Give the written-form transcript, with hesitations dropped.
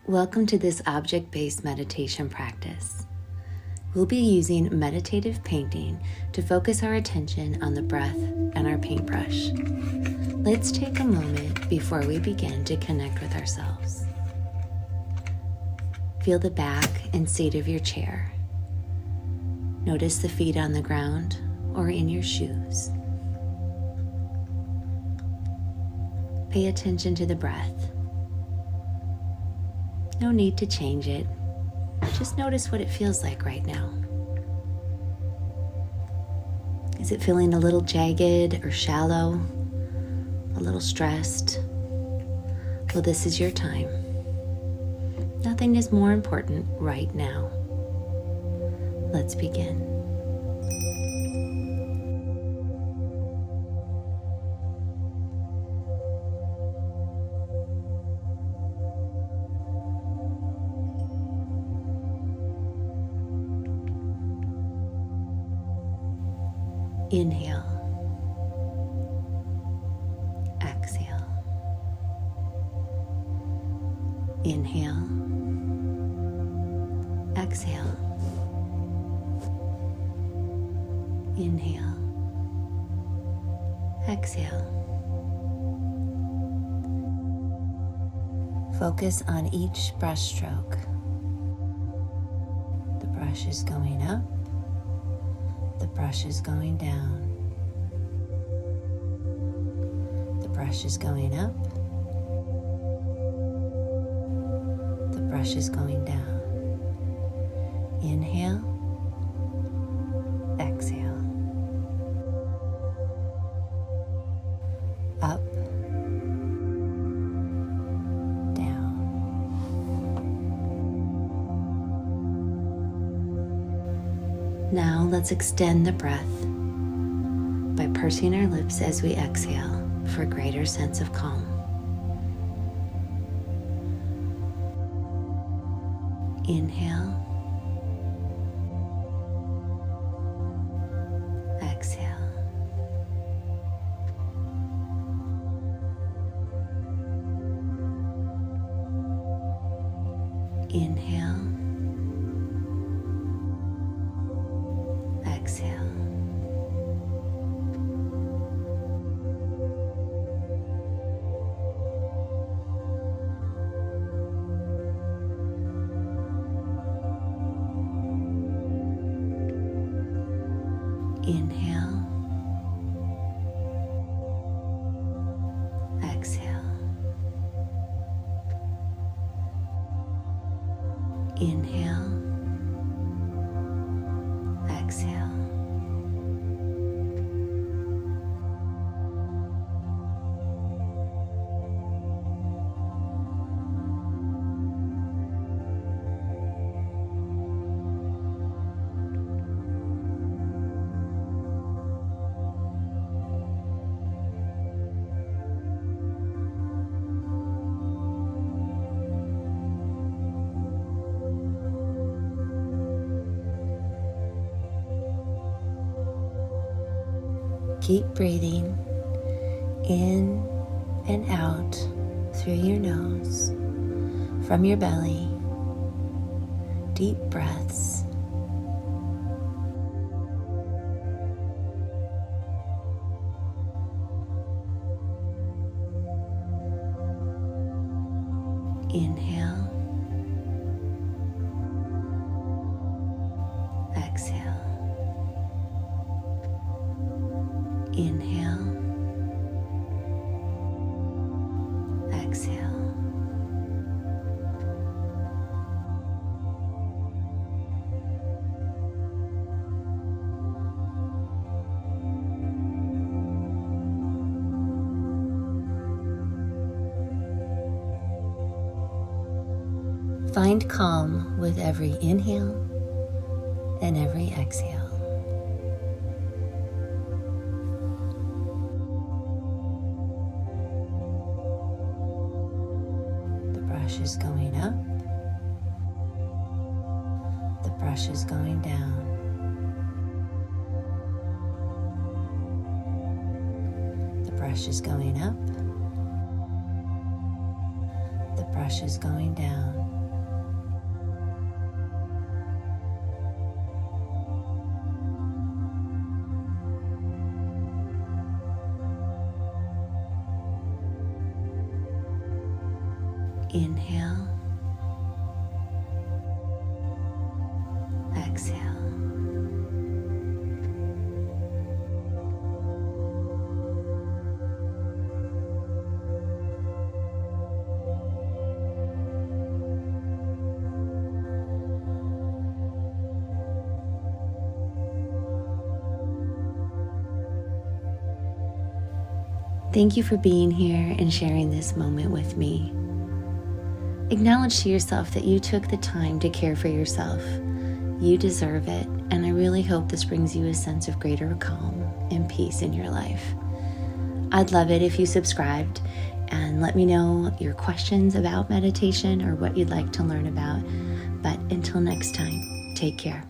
Welcome to this object-based meditation practice. We'll be using meditative painting to focus our attention on the breath and our paintbrush. Let's take a moment before we begin to connect with ourselves. Feel the back and seat of your chair. Notice the feet on the ground or in your shoes. Pay attention to the breath. No need to change it. Just notice what it feels like right now. Is it feeling a little jagged or shallow? A little stressed? Well, this is your time. Nothing is more important right now. Let's begin. Inhale, exhale, inhale, exhale, inhale, exhale. Focus on each brushstroke. The brush is going up. The brush is going down. The brush is going up. The brush is going down. Inhale, exhale. Up, down. Now let's extend the breath by pursing our lips as we exhale for a greater sense of calm. Inhale, exhale. Inhale, exhale. Inhale, exhale. Inhale, exhale. Keep breathing in and out through your nose, from your belly. Deep breaths. Inhale, exhale. Inhale, exhale. Find calm with every inhale and every exhale. The brush is going up. The brush is going down. The brush is going up. The brush is going down. Inhale. Exhale. Thank you for being here and sharing this moment with me. Acknowledge to yourself that you took the time to care for yourself. You deserve it, and I really hope this brings you a sense of greater calm and peace in your life. I'd love it if you subscribed and let me know your questions about meditation or what you'd like to learn about. But until next time, take care.